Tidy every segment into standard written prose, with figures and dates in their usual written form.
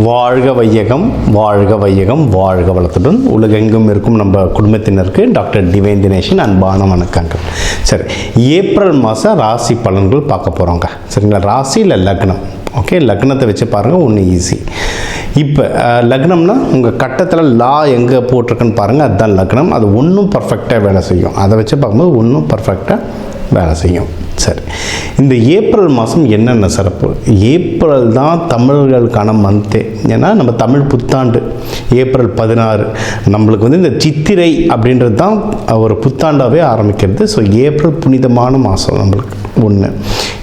வாழ்க வையகம், வாழ்க வையகம், வாழ்க வளத்துடன் உலகெங்கும் இருக்கும் நம்ம குடும்பத்தினருக்கு டாக்டர் டிவைன் தினேஷன் அன்பான வணக்கங்கள். சரி, ஏப்ரல் மாதம் ராசி பலன்கள் பார்க்க போகிறோங்க. சரிங்களா? ராசி இல்லை லக்னம். ஓகே, லக்னத்தை வச்சு பாருங்கள், ஒன்று ஈஸி. இப்போ லக்னம்னா உங்கள் கட்டத்தில் லா எங்கே போட்டிருக்குன்னு பாருங்கள், அதுதான் லக்னம். அது ஒன்றும் பர்ஃபெக்டாக வேலை செய்யும். அதை வச்சு பார்க்கும்போது ஒன்றும் பர்ஃபெக்டாக வேலை செய்யும். சரி, இந்த ஏப்ரல் மாதம் என்னென்ன சிறப்பு? ஏப்ரல் தான் தமிழர்களுக்கான மந்த்தே. ஏன்னா நம்ம தமிழ் புத்தாண்டு ஏப்ரல் 16. நம்மளுக்கு வந்து இந்த சித்திரை அப்படின்றது தான் ஒரு புத்தாண்டாகவே ஆரம்பிக்கிறது. ஸோ ஏப்ரல் புனிதமான மாதம் நம்மளுக்கு ஒன்று.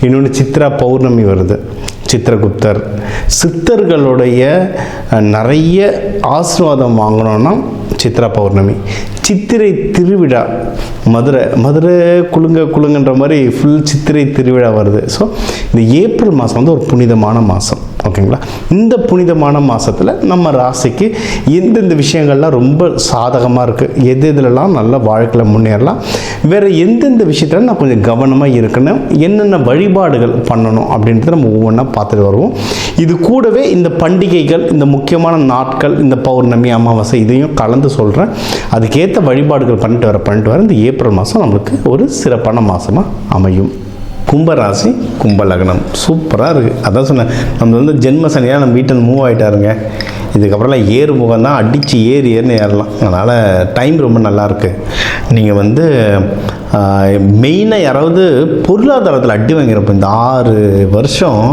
இன்னொன்று சித்ரா பௌர்ணமி வருது. சித்திரகுப்தர் சித்தர்களுடைய நிறைய ஆசீர்வாதம் வாங்கணும்னா சித்ரா பௌர்ணமி. சித்திரை திருவிழா, மதுரை குலுங்கன்ற மாதிரி ஃபுல் சித்திரை திருவிழா வருது. ஸோ இந்த ஏப்ரல் மாதம் வந்து ஒரு புனிதமான மாதம். ஓகேங்களா? இந்த புனிதமான மாதத்தில் நம்ம ராசிக்கு எந்தெந்த விஷயங்கள்லாம் ரொம்ப சாதகமாக இருக்குது, எதுலலாம் நல்ல வாழ்க்கையில் முன்னேறலாம், வேறு எந்தெந்த விஷயத்தில் நான் கொஞ்சம் கவனமாக இருக்கணும், என்னென்ன வழிபாடுகள் பண்ணணும் அப்படின்றத நம்ம ஒவ்வொன்றா பார்த்துட்டு வருவோம். இது கூடவே இந்த பண்டிகைகள், இந்த முக்கியமான நாட்கள், இந்த பௌர்ணமி, அமாவாசை இதையும் கலந்து சொல்கிறேன். அதுக்கேற்ற வழிபாடுகள் பண்ணிட்டு வர இந்த ஏப்ரல் மாதம் நம்மளுக்கு ஒரு சிறப்பான மாதமாக அமையும். கும்பராசி, கும்ப லக்னம் சூப்பராக இருக்குது. அதான் சொன்னேன், நம்ம வந்து ஜென்ம சனியாக நம்ம வீட்டில் மூவ் ஆகிட்டாருங்க. இதுக்கப்புறம்லாம் ஏறு முகம் தான், அடித்து ஏறுன்னு ஏறலாம். அதனால் டைம் ரொம்ப நல்லாயிருக்கு. நீங்கள் வந்து மெயினாக யாராவது பொருளாதாரத்தில் அடி வாங்கிறப்போ இந்த 6 வருஷம்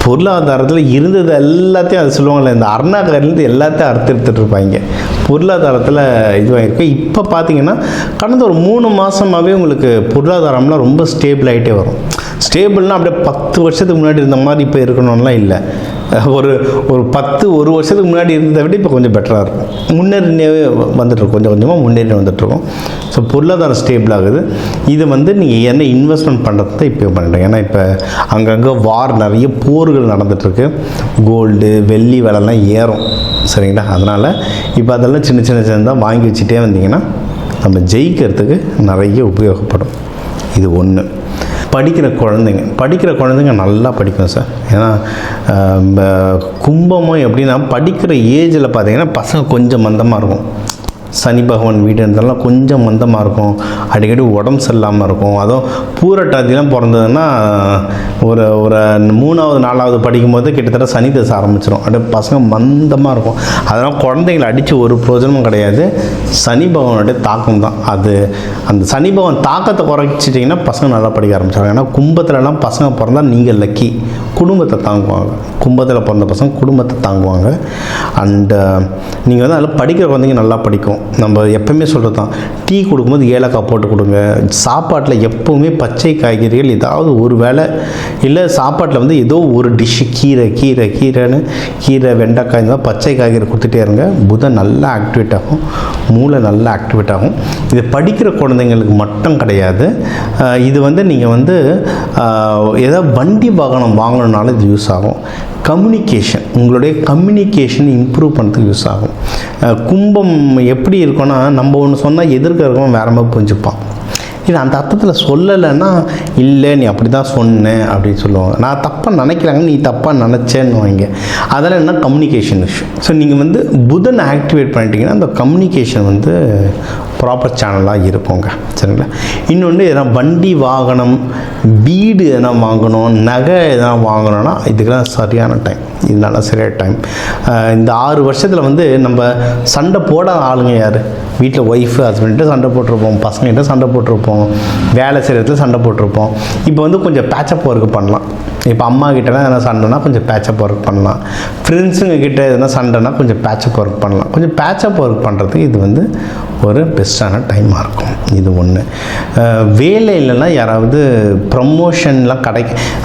பொருளாதாரத்தில் இருந்தது எல்லாத்தையும் அது சொல்லுவாங்கள்ல, இந்த அருணாகரிலேருந்து எல்லாத்தையும் அறுத்துட்டு இருப்பாங்க. பொருளாதாரத்தில் இதுவாகிருக்கு. இப்போ பார்த்தீங்கன்னா கடந்த ஒரு 3 மாதமாகவே உங்களுக்கு பொருளாதாரம்லாம் ரொம்ப ஸ்டேபிள் ஆகிட்டே வரும். ஸ்டேபிள்னால் அப்படியே 10 வருஷத்துக்கு முன்னாடி இருந்த மாதிரி இப்போ இருக்கணும்லாம் இல்லை. ஒரு 1 வருஷத்துக்கு முன்னாடி இருந்ததை விட இப்போ கொஞ்சம் பெட்டராக இருக்கும். முன்னேறினே வந்துட்டுருக்கும், கொஞ்சம் கொஞ்சமாக முன்னேறி வந்துட்டுருக்கோம். ஸோ பொருளாதாரம் ஸ்டேபிள் ஆகுது. இது வந்து நீங்கள் என்ன இன்வெஸ்ட்மெண்ட் பண்ணுறது தான் இப்போ பண்ணிட்டேன். ஏன்னா இப்போ அங்கங்கே நிறைய போர்கள் நடந்துகிட்ருக்கு. கோல்டு வெள்ளி விலைலாம் ஏறும். சரிங்களா? அதனால் இப்போ அதெல்லாம் சின்ன சின்னதாக வாங்கி வச்சுட்டே வந்தீங்கன்னா நம்ம ஜெயிக்கிறதுக்கு நிறைய உபயோகப்படும். இது ஒன்று. படிக்கிற குழந்தைங்க நல்லா படிக்கும் சார். ஏன்னா கும்பமும் எப்படின்னா படிக்கிற ஏஜில் பார்த்தீங்கன்னா பசங்க கொஞ்சம் மந்தமாக இருக்கும். சனி பகவான் வீடு இருந்தாலும் கொஞ்சம் மந்தமாக இருக்கும். அடிக்கடி உடம்பு சரியில்லாமல் இருக்கும். அதுவும் பூரட்டாதிலாம் பிறந்ததுன்னா ஒரு 3வது 4வது படிக்கும்போது கிட்டத்தட்ட சனி தசை ஆரம்பிச்சிடும். அப்படியே பசங்க மந்தமாக இருக்கும். அதனால் குழந்தைங்களை அடித்து ஒரு பிரயோஜனமும் கிடையாது. சனி பகவானுடைய தாக்கம் தான் அது. அந்த சனி பகவான் தாக்கத்தை குறைச்சிட்டிங்கன்னா பசங்க நல்லா படிக்க ஆரம்பிச்சாங்க. ஏன்னா கும்பத்துலலாம் பசங்க பிறந்தால் நீங்கள் லக்கி. குடும்பத்தை தாங்குவாங்க. கும்பத்தில் பிறந்த பசங்க குடும்பத்தை தாங்குவாங்க. அண்டு நீங்கள் வந்து அதில் படிக்கிற குழந்தைங்க நல்லா படிக்கும். நம்ம எப்பவுமே சொல்கிறது தான், டீ கொடுக்கும்போது ஏலக்காய் போட்டு கொடுங்க. சாப்பாட்டில் எப்போவுமே பச்சை காய்கறிகள் ஏதாவது ஒரு வேளை, இல்லை சாப்பாட்டில் வந்து ஏதோ ஒரு டிஷ்ஷு கீரைன்னு கீரை வெண்டைக்காய் இந்த பச்சை காய்கறி கொடுத்துட்டே இருங்க. புதன் நல்லா ஆக்டிவேட் ஆகும், மூளை நல்லா ஆக்டிவேட் ஆகும். இது படிக்கிற குழந்தைங்களுக்கு மட்டும் கிடையாது. இது வந்து நீங்கள் வந்து ஏதாவது வண்டி வாகனம் வாங்கணுன்னாலும் இது யூஸ் ஆகும். கம்யூனிகேஷன், உங்களுடைய கம்யூனிகேஷன் இம்ப்ரூவ் பண்ணுறதுக்கு யூஸ் ஆகும். கும்பம் எப்படி இருக்குன்னா, நம்ம ஒன்று சொன்னால் எதிர்க்க இருக்கவன் வேற மாதிரி புரிஞ்சுப்பான். இது அந்த அர்த்தத்தில் சொல்லலைன்னா, இல்லை நீ அப்படி தான் சொன்னேன் அப்படின்னு சொல்லுவாங்க. நான் தப்பாக நினைக்கிறாங்க, நீ தப்பாக நினச்சேன்னு வாங்க. அதெல்லாம் என்ன கம்யூனிகேஷன் இஷ்யூ. ஸோ நீங்கள் வந்து புதன் ஆக்டிவேட் பண்ணிட்டீங்கன்னா அந்த கம்யூனிகேஷன் வந்து ப்ராப்பர் சேனலாக இருக்குங்க. சரிங்களா? இன்னொன்று எதனா வண்டி வாகனம், வீடு எதனா வாங்கணும், நகை எதனா வாங்கணும்னா இதுக்கெல்லாம் சரியான டைம். இதனால சரியான டைம். இந்த 6 வருஷத்தில் வந்து நம்ம சண்டை போடாத ஆளுங்க யார்? வீட்டில் ஒய்ஃபு ஹஸ்பண்ட்கிட்ட சண்டை போட்டிருப்போம், பசங்கள்கிட்ட சண்டை போட்டிருப்போம், வேலை செய்கிறதுல சண்டை போட்டிருப்போம். இப்போ வந்து கொஞ்சம் பேச்சப் ஒர்க் பண்ணலாம். இப்போ அம்மா கிட்டலாம் எதனா சண்டைனா கொஞ்சம் பேச்சப் ஒர்க் பண்ணலாம். ஃப்ரெண்ட்ஸுங்க கிட்ட எதனா சண்டைனா கொஞ்சம் பேச்சப் ஒர்க் பண்ணலாம். கொஞ்சம் பேச்சப் ஒர்க் பண்ணுறதுக்கு இது வந்து ஒரு பெஸ்ட்டான டைமாக இருக்கும். இது ஒன்று. வேலை இல்லைன்னா யாராவது ப்ரமோஷன்லாம்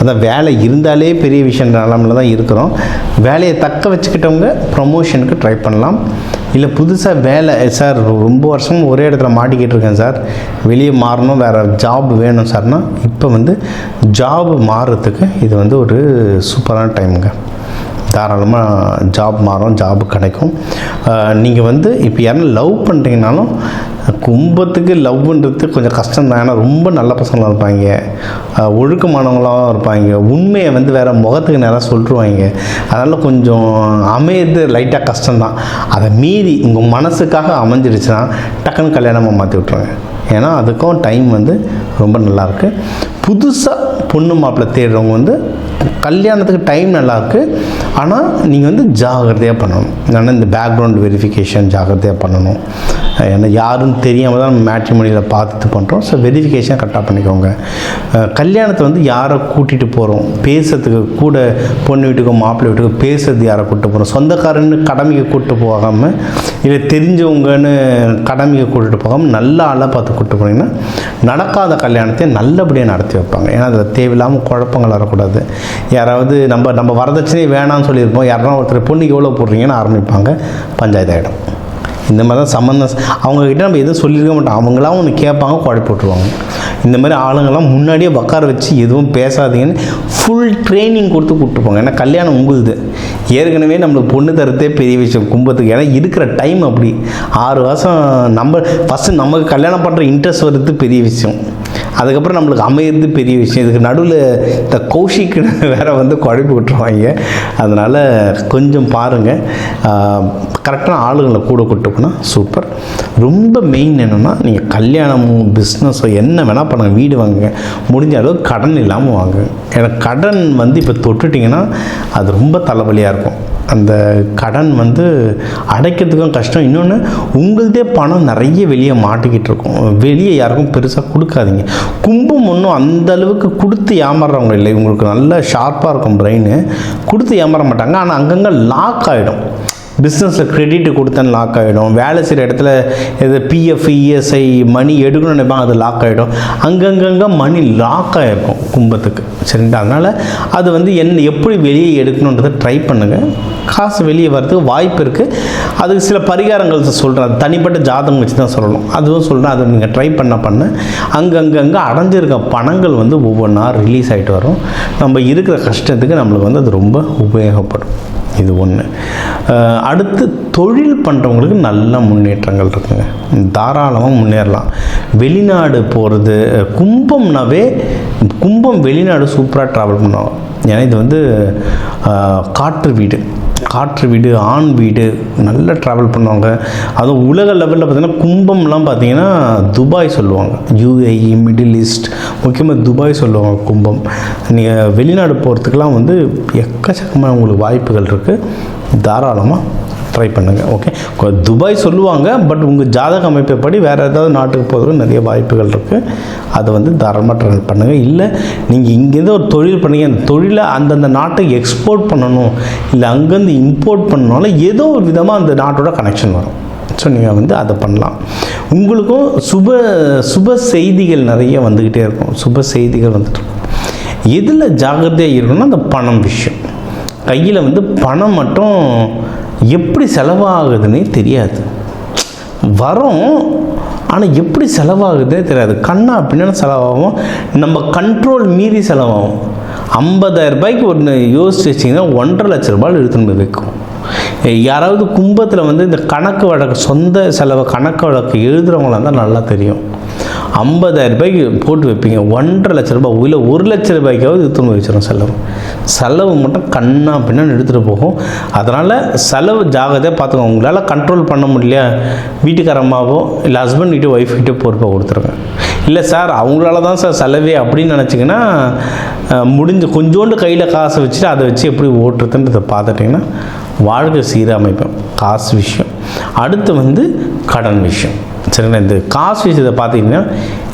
அதான் வேலை இருந்தாலே பெரிய விஷயம் நிலமில் தான் இருக்கிறோம். வேலையை தக்க வச்சுக்கிட்டவங்க ப்ரமோஷனுக்கு ட்ரை பண்ணலாம். இல்லை புதுசாக வேலை, சார் ரொம்ப வருஷம் ஒரே இடத்துல மாட்டிக்கிட்டு இருக்கேன் சார், வெளியே மாறணும், வேறு ஜாப் வேணும் சார்னா இப்போ வந்து ஜாப் மாறுறதுக்கு இது வந்து ஒரு சூப்பரான டைமுங்க. தாராளமாக ஜாப் மாறும், ஜாப் கிடைக்கும். நீங்கள் வந்து இப்போ யாரும் லவ் பண்ணுறீங்கனாலும் கும்பத்துக்கு லவ்ன்றது கொஞ்சம் கஷ்டம்தான். ஏன்னா ரொம்ப நல்ல பசங்களாக இருப்பாங்க, ஒழுக்கமானவங்களாகவும் இருப்பாங்க, உண்மையை வந்து வேறு முகத்துக்கு நேரம் சொல்லிடுவாங்க. அதனால் கொஞ்சம் அமையது லைட்டாக கஷ்டம்தான். அதை மீறி உங்கள் மனசுக்காக அமைஞ்சிருச்சுன்னா டக்குன்னு கல்யாணமாக மாற்றி விட்ருங்க. ஏன்னா அதுக்கும் டைம் வந்து ரொம்ப நல்லாயிருக்கு. புதுசாக பொண்ணு மாப்பிள்ளை தேடுறவங்க வந்து கல்யாணத்துக்கு டைம் நல்லாயிருக்கு. ஆனால் நீங்கள் வந்து ஜாகிரதையாக பண்ணணும். ஏன்னா இந்த பேக்ரவுண்ட் வெரிஃபிகேஷன் ஜாகிரதையாக பண்ணணும். ஏன்னா யாருன்னு தெரியாமல் தான் நம்ம மேட்ரிமோனியில் பார்த்துட்டு பண்ணுறோம். ஸோ வெரிஃபிகேஷன் கரெக்டாக பண்ணிக்கோங்க. கல்யாணத்தை வந்து யாரை கூட்டிகிட்டு போகிறோம் பேசுறதுக்கு, கூட பொண்ணு வீட்டுக்கும் மாப்பிள்ளை வீட்டுக்கும் பேசுறது யாரை கூப்பிட்டு போகிறோம், சொந்தக்காரன்னு கடமைக்கு கூப்பிட்டு போகாமல், இல்லை தெரிஞ்சவங்கன்னு கடமைக்கு கூட்டிகிட்டு போகாமல் நல்ல ஆளாக பார்த்து கூப்பிட்டு போனீங்கன்னா நடக்காத கல்யாணத்தை நல்லபடியாக நடத்தி வைப்பாங்க. ஏன்னா அதில் தேவையில்லாமல் குழப்பங்கள் வரக்கூடாது. யாராவது நம்ம வரதட்சணையே வேணாம்னு சொல்லியிருப்போம், யாராவது ஒருத்தர் பொண்ணுக்கு எவ்வளோ போடுறீங்கன்னு ஆரம்பிப்பாங்க, பஞ்சாயத்து ஆகிடும். இந்த மாதிரி தான் சம்மந்தம். அவங்கக்கிட்ட நம்ம எதுவும் சொல்லியிருக்க மாட்டோம், அவங்களாம் ஒன்று கேட்பாங்க, குழப்பி விட்ருவாங்க. இந்த மாதிரி ஆளுங்கள்லாம் முன்னாடியே உட்கார வச்சு எதுவும் பேசாதீங்கன்னு ஃபுல் ட்ரைனிங் கொடுத்து கூப்பிட்டுருப்பாங்க. ஏன்னா கல்யாணம் உங்களுது. ஏற்கனவே நம்மளுக்கு பொண்ணு தரத்தே பெரிய விஷயம் கும்பத்துக்கு. ஏன்னா இருக்கிற டைம் அப்படி 6 வருஷம் நம்ம ஃபஸ்ட்டு நமக்கு கல்யாணம் பண்ணுற இன்ட்ரெஸ்ட் வருது பெரிய விஷயம். அதுக்கப்புறம் நம்மளுக்கு அமையிறது பெரிய விஷயம். இதுக்கு நடுவில் இந்த கௌஷிக்குன்னு வேறு வந்து குழப்பி விட்டுருவாங்க. அதனால் கொஞ்சம் பாருங்கள், கரெக்டான ஆளுங்களை கூட கூட்டு போனால் சூப்பர். ரொம்ப மெயின் என்னென்னா, நீங்கள் கல்யாணமும் பிஸ்னஸோ என்ன வேணால் பண்ணுங்கள், வீடு வாங்குங்க, முடிஞ்ச அளவுக்கு கடன் இல்லாமல் வாங்குங்க. ஏன்னா கடன் வந்து இப்போ தொட்டுட்டிங்கன்னா அது ரொம்ப தலைவலியாக இருக்கும். அந்த கடன் வந்து அடைக்கிறதுக்கும் கஷ்டம். இன்னொன்று, உங்கள்தே பணம் நிறைய வெளியே மாட்டிக்கிட்டு இருக்கும், வெளியே யாருக்கும் பெருசாக கொடுக்காதீங்க. கும்பம் ஒன்றும் அந்த அளவுக்கு கொடுத்து ஏமாறுறவங்க இல்லை. உங்களுக்கு நல்ல ஷார்ப்பாக இருக்கும் பிரெயின், கொடுத்து ஏமாற மாட்டாங்க. ஆனால் அங்கங்கே லாக் ஆகிடும். பிஸ்னஸில் கிரெடிட் கொடுத்தேன்னு லாக் ஆகிடும். வேலை செய்கிற இடத்துல எது பிஎஃப் இஎஸ்ஐ மணி எடுக்கணும்னு நினைப்பாங்க, அது லாக் ஆகிடும். அங்கங்கே மணி லாக் ஆகிருக்கும் கும்பத்துக்கு. சரிங்களா? அதனால் அது வந்து எப்படி வெளியே எடுக்கணுன்றதை ட்ரை பண்ணுங்கள். காசு வெளியே வரதுக்கு வாய்ப்பு இருக்குது. அதுக்கு சில பரிகாரங்கள் சொல்கிறேன், அது தனிப்பட்ட ஜாதகம் வச்சு தான் சொல்லணும். அதுவும் சொல்கிறேன், அதை நீங்கள் ட்ரை பண்ண அங்கங்கே அடைஞ்சிருக்க பணங்கள் வந்து ஒவ்வொன்றா ரிலீஸ் ஆகிட்டு வரும். நம்ம இருக்கிற கஷ்டத்துக்கு நம்மளுக்கு வந்து அது ரொம்ப உபயோகப்படும். இது ஒன்று. அடுத்து, தொழில் பண்ணுறவங்களுக்கு நல்ல முன்னேற்றங்கள் இருக்குங்க, தாராளமாக முன்னேறலாம். வெளிநாடு போகிறது, கும்பம் வெளிநாடு சூப்பராக ட்ராவல் பண்ணுவாங்க. ஏன்னா இது வந்து காற்று வீடு, ஆண் வீடு, நல்லா ட்ராவல் பண்ணுவாங்க. அதுவும் உலக லெவலில் பார்த்திங்கன்னா கும்பம்லாம் பார்த்திங்கன்னா துபாய் சொல்லுவாங்க, யூஏஇ, மிடில் ஈஸ்ட், முக்கியமாக துபாய் சொல்லுவாங்க கும்பம். நீங்கள் வெளிநாடு போகிறதுக்கெலாம் வந்து எக்கச்சக்கமான உங்களுக்கு வாய்ப்புகள் இருக்குது. தாராளமாக ட்ரை பண்ணுங்கள். ஓகே, துபாய் சொல்லுவாங்க, பட் உங்கள் ஜாதக அமைப்பைப்படி வேறு ஏதாவது நாட்டுக்கு போகிறதுக்கு நிறைய வாய்ப்புகள் இருக்குது. அதை வந்து தாராளமாக ட்ரை பண்ணுங்கள். இல்லை நீங்கள் இங்கேருந்து ஒரு தொழில் பண்ணீங்க, அந்த தொழிலை அந்தந்த நாட்டுக்கு எக்ஸ்போர்ட் பண்ணணும், இல்லை அங்கேருந்து இம்போர்ட் பண்ணனாலும் ஏதோ ஒரு விதமாக அந்த நாட்டோட கனெக்ஷன் வரும். ஸோ நீங்கள் வந்து அதை பண்ணலாம். உங்களுக்கும் சுப செய்திகள் நிறைய வந்துக்கிட்டே இருக்கும். சுப செய்திகள் வந்துட்டுருக்கும். எதில் ஜாகிரதையாக இருக்கணும்னா அந்த பணம் விஷயம். கையில் வந்து பணம் மட்டும் எப்படி செலவாகுதுன்னே தெரியாது. வரும், ஆனால் எப்படி செலவாகுதுன்னே தெரியாது. கண்ணா அப்படின்னா செலவாகும், நம்ம கண்ட்ரோல் மீறி செலவாகும். 50,000 ரூபாய்க்கு ஒன்று யோசிச்சு வச்சிங்கன்னா 1.5 லட்ச ரூபாய் எடுத்துன்னு போய் வைக்கும். யாராவது கும்பத்தில் வந்து இந்த கணக்கு வழக்கு, சொந்த செலவு கணக்கு வழக்கு எழுதுகிறவங்களாக இருந்தால் நல்லா தெரியும். 50,000 ரூபாய்க்கு போட்டு வைப்பீங்க, 1.5 லட்ச ரூபாய் இல்லை 1 லட்ச ரூபாய்க்காவது எடுத்துன்னு வச்சிடும். செலவு மட்டும் கண்ணா பின்னான்னு எடுத்துகிட்டு போகும். அதனால் செலவு ஜாகிரதையாக பார்த்துக்கோங்க. உங்களால் கண்ட்ரோல் பண்ண முடியல, வீட்டுக்காரம்மாவோ இல்லை ஹஸ்பண்ட் கிட்டே ஒய்ஃப் கிட்டே பொறுப்பாக கொடுத்துருங்க. இல்லை சார் அவங்களால தான் சார் செலவே அப்படின்னு நினச்சிங்கன்னா, கொஞ்சோண்டு கையில் காசை வச்சுட்டு அதை வச்சு எப்படி ஓட்டுறதுன்றதை பார்த்துட்டிங்கன்னா வாழ்க்கை சீரமைப்போம். காசு விஷயம். அடுத்து வந்து கடன் விஷயம். சரிங்களா? இந்த காசு விஷயத்தை பார்த்தீங்கன்னா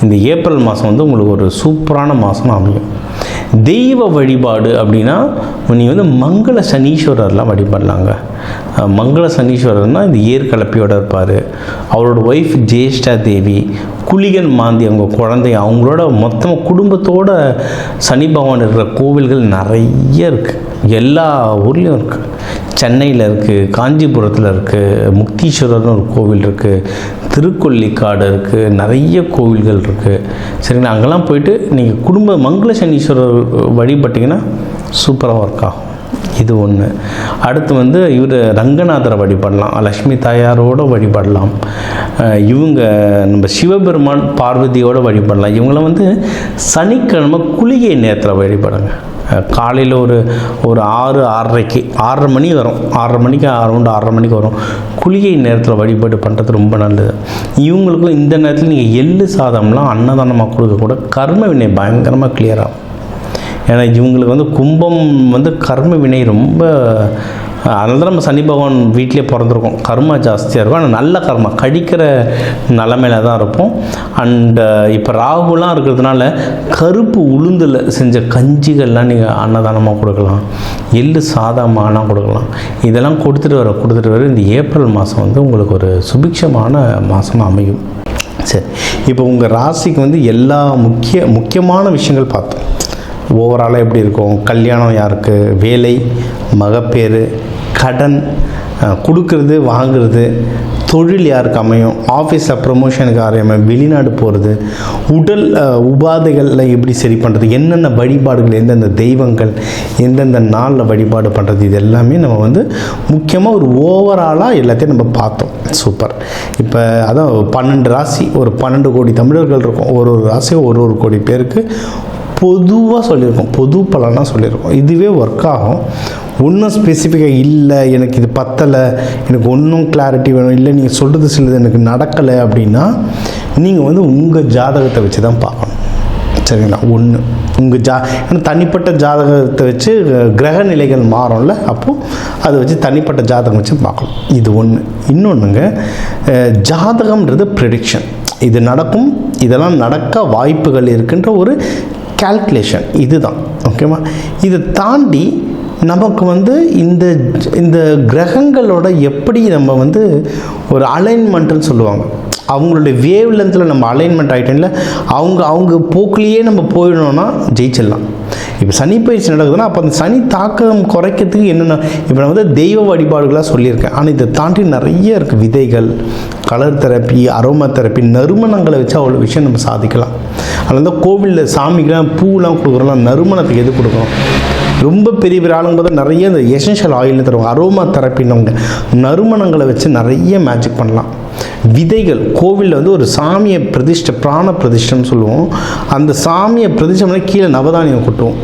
இந்த ஏப்ரல் மாதம் வந்து உங்களுக்கு ஒரு சூப்பரான மாதம் அமையும். தெய்வ வழிபாடு அப்படின்னா நீங்கள் வந்து மங்கள சனீஸ்வரர்லாம் வழிபடலாங்க. மங்கள சனீஸ்வரர்னால் இந்த ஏற்கலப்பையோடு இருப்பார். அவரோட ஒய்ஃப் ஜேஷ்டா தேவி, குளிகன் மாந்தி அவங்க குழந்தை, அவங்களோட மொத்தமாக குடும்பத்தோடு சனி பகவான் இருக்கிற கோவில்கள் நிறைய இருக்குது. எல்லா ஊர்லேயும் இருக்குது. சென்னையில் இருக்குது, காஞ்சிபுரத்தில் இருக்குது, முக்தீஸ்வரர்னு ஒரு கோவில் இருக்குது, திருக்கொல்லிக்காடு இருக்குது, நிறைய கோவில்கள் இருக்குது. சரிங்களா? அங்கெல்லாம் போயிட்டு நீங்கள் மங்கள சனீஸ்வரர் வழிபட்டிங்கன்னா சூப்பராக ஒர்க் ஆகும். இது ஒன்று. அடுத்து வந்து இவர் ரங்கநாதரை வழிபடலாம், லக்ஷ்மி தாயாரோடு வழிபடலாம். இவங்க நம்ம சிவபெருமான் பார்வதியோடு வழிபடலாம். இவங்கள வந்து சனிக்கிழமை குளிகை நேரத்தில் வழிபடுங்க. காலையில் ஒரு 6:30 மணி வரும், 6:30 மணிக்கு அரௌண்ட் 6:30 மணிக்கு வரும். குளிகை நேரத்தில் வழிபாடு பண்ணுறது ரொம்ப நல்லது. இவங்களுக்கும் இந்த நேரத்தில் நீங்கள் எள்ளு சாதம்லாம் அன்னதானமாக கொடுக்கக்கூட கர்ம வினை பயங்கரமாக கிளியர் ஆகும். ஏன்னா இவங்களுக்கு வந்து கும்பம் வந்து கர்ம வினை ரொம்ப, அதனால தான் நம்ம சனி பகவான் வீட்டிலே பிறந்திருக்கோம். கர்மா ஜாஸ்தியாக இருக்கும், ஆனால் நல்ல கர்மா கடிக்கிற நிலமையில தான் இருப்போம். அண்டு இப்போ ராகுலாம் இருக்கிறதுனால கருப்பு உளுந்தில் செஞ்ச கஞ்சிகள்லாம் நீங்கள் அன்னதானமாக கொடுக்கலாம், எள்ளு சாதமானா கொடுக்கலாம். இதெல்லாம் கொடுத்துட்டு வர இந்த ஏப்ரல் மாதம் வந்து உங்களுக்கு ஒரு சுபிக்ஷமான மாதமாக அமையும். சரி, இப்போ உங்கள் ராசிக்கு வந்து எல்லா முக்கியமான விஷயங்கள் பார்த்தோம். ஓவராலாக எப்படி இருக்கும், கல்யாணம் யாருக்கு, வேலை, மகப்பேறு, கடன், கொடுக்கறது வாங்கிறது, தொழில் யாருக்கு அமையும், ஆஃபீஸில் ப்ரமோஷனுக்கு அமையும், வெளிநாடு போகிறது, உடல் உபாதைகளில் எப்படி சரி பண்ணுறது, என்னென்ன வழிபாடுகள், எந்தெந்த தெய்வங்கள் எந்தெந்த நாளில் வழிபாடு பண்ணுறது, இது எல்லாமே நம்ம வந்து முக்கியமாக ஒரு ஓவராலாக எல்லாத்தையும் நம்ம பார்த்தோம். சூப்பர். இப்போ அதான் 12 ராசி, ஒரு 12 கோடி தமிழர்கள் இருக்கும். ஒரு ராசியும் ஒரு கோடி பேருக்கு பொதுவாக சொல்லியிருக்கோம், பொது பலனாக சொல்லியிருக்கோம். இதுவே ஒர்க் ஆகும். ஒன்றும் ஸ்பெசிஃபிக்காக இல்லை, எனக்கு இது பத்தலை, எனக்கு ஒன்றும் கிளாரிட்டி வேணும், இல்லை நீங்கள் சொல்கிறது சிலது எனக்கு நடக்கலை அப்படின்னா நீங்கள் வந்து உங்கள் ஜாதகத்தை வச்சு தான் பார்க்கணும். சரிங்களா? ஒன்று உங்கள் ஏன்னா தனிப்பட்ட ஜாதகத்தை வச்சு கிரக நிலைகள் மாறும்ல, அப்போது அதை வச்சு தனிப்பட்ட ஜாதகம் வச்சு பார்க்கணும். இது ஒன்று. இன்னொன்றுங்க, ஜாதகம்ன்றது ப்ரெடிக்ஷன். இது நடக்கும், இதெல்லாம் நடக்க வாய்ப்புகள் இருக்குன்ற ஒரு கால்குலேஷன், இதுதான். ஓகேவா? இதை தாண்டி நமக்கு வந்து இந்த கிரகங்களோட எப்படி நம்ம வந்து ஒரு அலைன்மெண்ட்டுன்னு சொல்லுவாங்க, அவங்களுடைய வேவ் லென்த்தில் நம்ம அலைன்மெண்ட் ஆகிட்டோம்ல, அவங்க போக்குலேயே நம்ம போயிடணும்னா ஜெயிச்சிடலாம். இப்போ சனி பயிற்சி நடக்குதுன்னா அப்போ அந்த சனி தாக்கம் குறைக்கிறதுக்கு என்னென்ன, இப்போ நான் வந்து தெய்வ வழிபாடுகளாக சொல்லியிருக்கேன். ஆனால் இதை தாண்டி நிறைய இருக்குது. விதைகள், கலர் தெரப்பி, அரோமா தெரப்பி, நறுமணங்களை வச்சு அவ்வளோ விஷயம் நம்ம சாதிக்கலாம். அதில் வந்து கோவிலில் சாமிக்கெலாம் பூவெலாம் கொடுக்குறோம்லாம், நறுமணத்துக்கு எது கொடுக்குறோம்? ரொம்ப பெரிய ஆளுங்க போது நிறைய இந்த எசென்ஷியல் ஆயில்னு தருவாங்க, அரோமா தெரப்பின்னவங்க நறுமணங்களை வச்சு நிறைய மேஜிக் பண்ணலாம். விதைகள், கோவிலில் வந்து ஒரு சாமியை பிரதிஷ்டை, பிராண பிரதிஷ்டைன்னு சொல்லுவோம். அந்த சாமியை பிரதிஷ்டை பண்ணி கீழே நவதானியம் கொட்டுவோம்.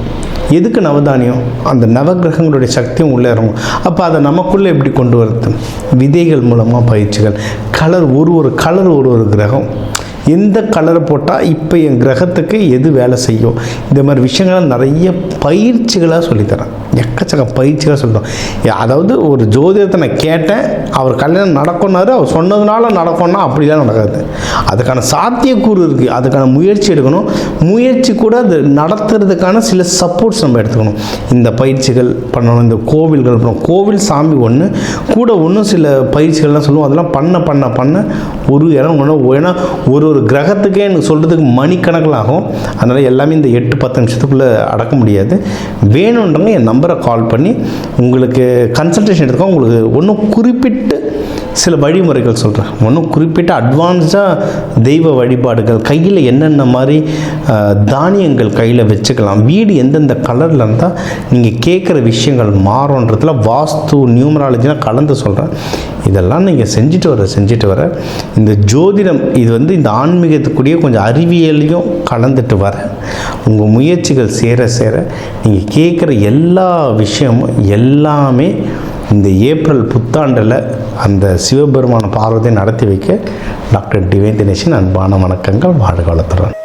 எதுக்கு நவதானியம்? அந்த நவகிரகங்களுடைய சக்தியும் உள்ளே இறங்கும். அப்போ அதை நமக்குள்ளே எப்படி கொண்டு வரது? விதைகள் மூலமாக பயிற்சிகள், கலர், ஒரு கலர் ஒரு கிரகம், எந்த கலரை போட்டால் இப்போ என் கிரகத்துக்கு எது வேலை செய்யும், இந்த மாதிரி விஷயங்களை நிறைய பயிற்சிகளாக சொல்லித்தரேன். எக்கச்சக்க பயிற்சிகளாக சொல்லித்தரோம். அதாவது ஒரு ஜோதிடத்தை நான் கேட்டேன், அவர் கல்யாணம் நடக்கும்னாரு, அவர் சொன்னதுனால நடக்கும்னா அப்படிலாம் நடக்காது. அதுக்கான சாத்தியக்கூறு இருக்குது, அதுக்கான முயற்சி எடுக்கணும். முயற்சி கூட அது நடத்துறதுக்கான சில சப்போர்ட்ஸ் நம்ம எடுத்துக்கணும். இந்த பயிற்சிகள் பண்ணணும், இந்த கோவில்கள் பண்ணணும். கோவில் சாமி ஒன்று கூட ஒன்றும் சில பயிற்சிகள்லாம் சொல்லுவோம். அதெல்லாம் பண்ண ஒரு இடம் ஒன்று, ஏன்னா ஒரு கிரகத்துக்கே எனக்கு சொல்கிறதுக்கு மணிக்கணக்கில் ஆகும். அதனால் எல்லாமே இந்த 8-10 நிமிஷத்துக்குள்ளே அடக்க முடியாது. வேணுன்றவங்க என் நம்பரை கால் பண்ணி உங்களுக்கு கன்சல்டேஷன் எடுத்துக்கோ. உங்களுக்கு ஒன்றும் குறிப்பிட்டு சில வழிமுறைகள் சொல்கிறேன். ஒன்றும் குறிப்பிட்ட அட்வான்ஸ்டாக தெய்வ வழிபாடுகள், கையில் என்னென்ன மாதிரி தானியங்கள் கையில் வச்சுக்கலாம், வீடு எந்தெந்த கலரில் இருந்தால் நீங்கள் கேட்குற விஷயங்கள் மாறுன்றதுல வாஸ்து, நியூமராலஜிலாம் கலந்து சொல்கிறேன். இதெல்லாம் நீங்கள் செஞ்சுட்டு வர இந்த ஜோதிடம், இது வந்து இந்த ஆன்மீகத்துக்குரிய கொஞ்சம் அறிவியலையும் கலந்துட்டு வர உங்கள் முயற்சிகள் சேர நீங்கள் கேட்குற எல்லா விஷயமும் எல்லாமே இந்த ஏப்ரல் புத்தாண்டில் அந்த சிவபெருமான பார்வதியை நடத்தி வைக்க டாக்டர் டிவைன் தினேஷன் அன்பான வணக்கங்கள். வாழ்க வளத்துடன்.